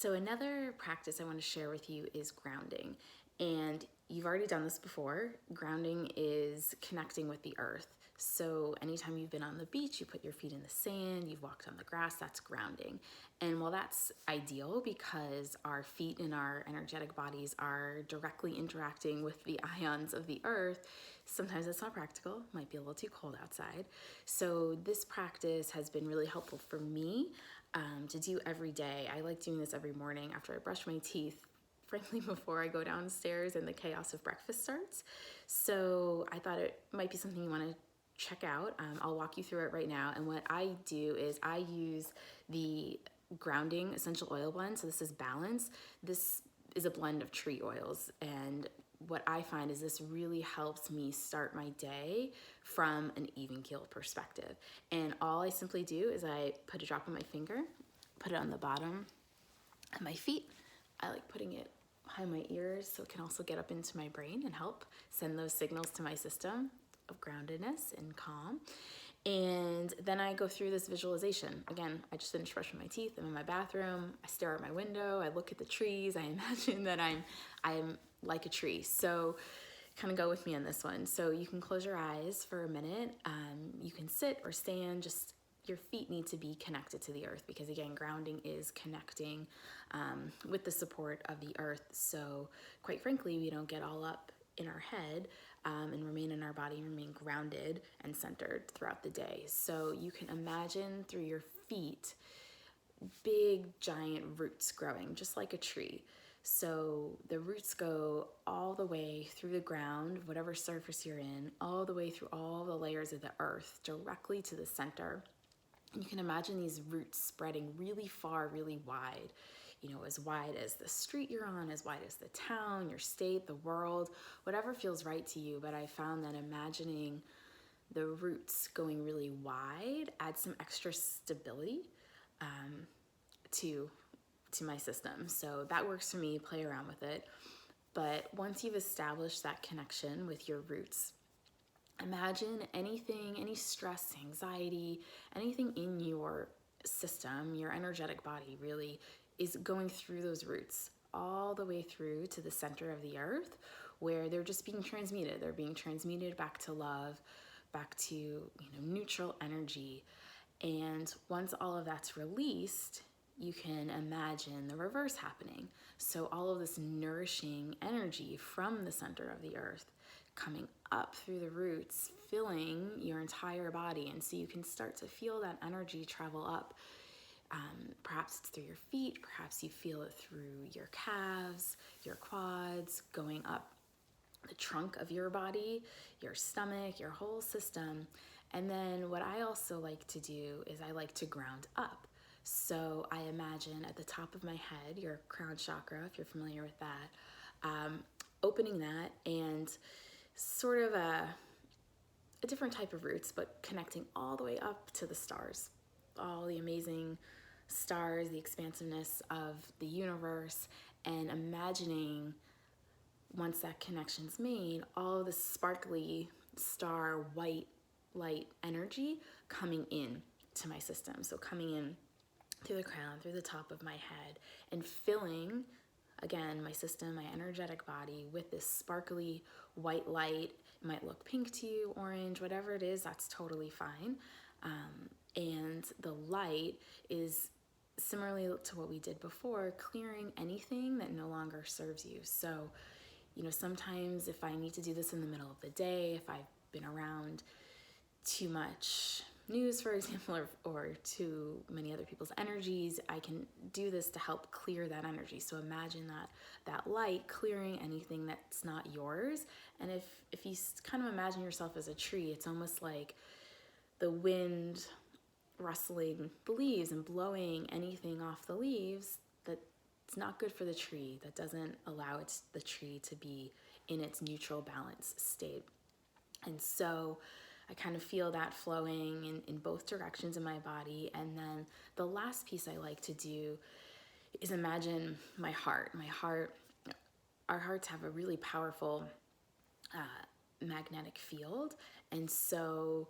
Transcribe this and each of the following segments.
So another practice I want to share with you is grounding. And you've already done this before. Grounding is connecting with the earth. So anytime you've been on the beach, you put your feet in the sand, you've walked on the grass, that's grounding. And while that's ideal because our feet and our energetic bodies are directly interacting with the ions of the earth, sometimes it's not practical, might be a little too cold outside. So this practice has been really helpful for me to do every day. I like doing this every morning after I brush my teeth, frankly, before I go downstairs and the chaos of breakfast starts. So I thought it might be something you want to check out. I'll walk you through it right now. And what I do is I use the grounding essential oil blend. So this is Balance. This is a blend of tree oils, and what I find is this really helps me start my day from an even keel perspective. And all I simply do is I put a drop on my finger, put it on the bottom of my feet. I like putting it behind my ears so it can also get up into my brain and help send those signals to my system of groundedness and calm. And then I go through this visualization. Again, I just finished brushing my teeth. I'm in my bathroom. I stare out my window. I look at the trees. I imagine that I'm like a tree. So kind of go with me on this one. So you can close your eyes for a minute. You can sit or stand. Just your feet need to be connected to the earth because, again, grounding is connecting with the support of the earth. So quite frankly, we don't get all up in our head and remain in our body and remain grounded and centered throughout the day. So you can imagine through your feet big giant roots growing just like a tree. So the roots go all the way through the ground, whatever surface you're in, all the way through all the layers of the earth directly to the center. And you can imagine these roots spreading really far, really wide, as wide as the street you're on, as wide as the town, your state, the world, whatever feels right to you. But I found that imagining the roots going really wide adds some extra stability to my system. So that works for me, play around with it. But once you've established that connection with your roots, imagine anything, any stress, anxiety, anything in your system, your energetic body really is going through those roots all the way through to the center of the earth where they're just being transmuted. They're being transmuted back to love, back to neutral energy. And once all of that's released, you can imagine the reverse happening. So all of this nourishing energy from the center of the earth coming up through the roots, filling your entire body. And so you can start to feel that energy travel up. Perhaps it's through your feet, perhaps you feel it through your calves, your quads, going up the trunk of your body, your stomach, your whole system. And then what I also like to do is I like to ground up. So I imagine at the top of my head, your crown chakra, if you're familiar with that, opening that and sort of a different type of roots, but connecting all the way up to the stars, all the amazing stars, the expansiveness of the universe, and imagining once that connection's made, all of the sparkly star white light energy coming in to my system. So coming in through the crown, through the top of my head, and filling, again, my system, my energetic body with this sparkly white light. It might look pink to you, orange, whatever it is, that's totally fine. And the light is similarly to what we did before, clearing anything that no longer serves you. So, sometimes if I need to do this in the middle of the day, if I've been around too much news, for example, or too many other people's energies, I can do this to help clear that energy. So imagine that light clearing anything that's not yours. And if you kind of imagine yourself as a tree, it's almost like the wind rustling the leaves and blowing anything off the leaves that's not good for the tree, that doesn't allow the tree to be in its neutral balance state. And so I kind of feel that flowing in both directions in my body. And then the last piece I like to do is imagine my heart. Our hearts have a really powerful magnetic field. And so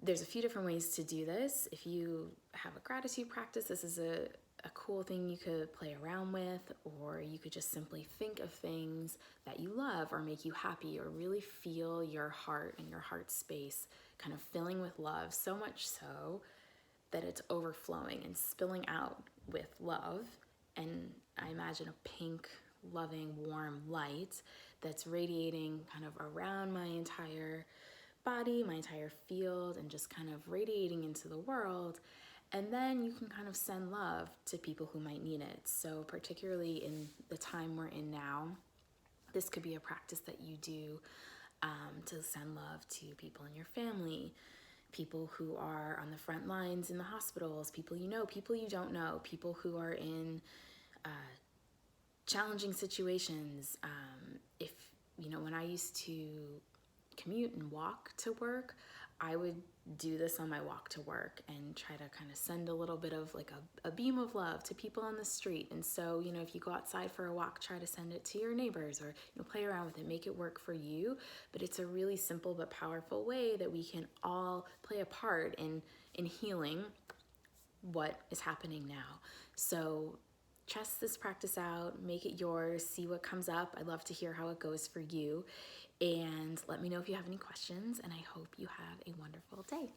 there's a few different ways to do this. If you have a gratitude practice, this is a a cool thing you could play around with, or you could just simply think of things that you love or make you happy, or really feel your heart and your heart space kind of filling with love, so much so that it's overflowing and spilling out with love. And I imagine a pink, loving, warm light that's radiating kind of around my entire body, my entire field, and just kind of radiating into the world. And then you can kind of send love to people who might need it. So particularly in the time we're in now, this could be a practice that you do to send love to people in your family, people who are on the front lines in the hospitals, people you know, people you don't know, people who are in challenging situations. If, you know, when I used to commute and walk to work, I would do this on my walk to work and try to kind of send a little bit of like a beam of love to people on the street. And so, you know, if you go outside for a walk, try to send it to your neighbors, or, you know, play around with it, make it work for you. But it's a really simple but powerful way that we can all play a part in healing what is happening now. So test this practice out, make it yours, see what comes up. I'd love to hear how it goes for you. And let me know if you have any questions, and I hope you have a wonderful day.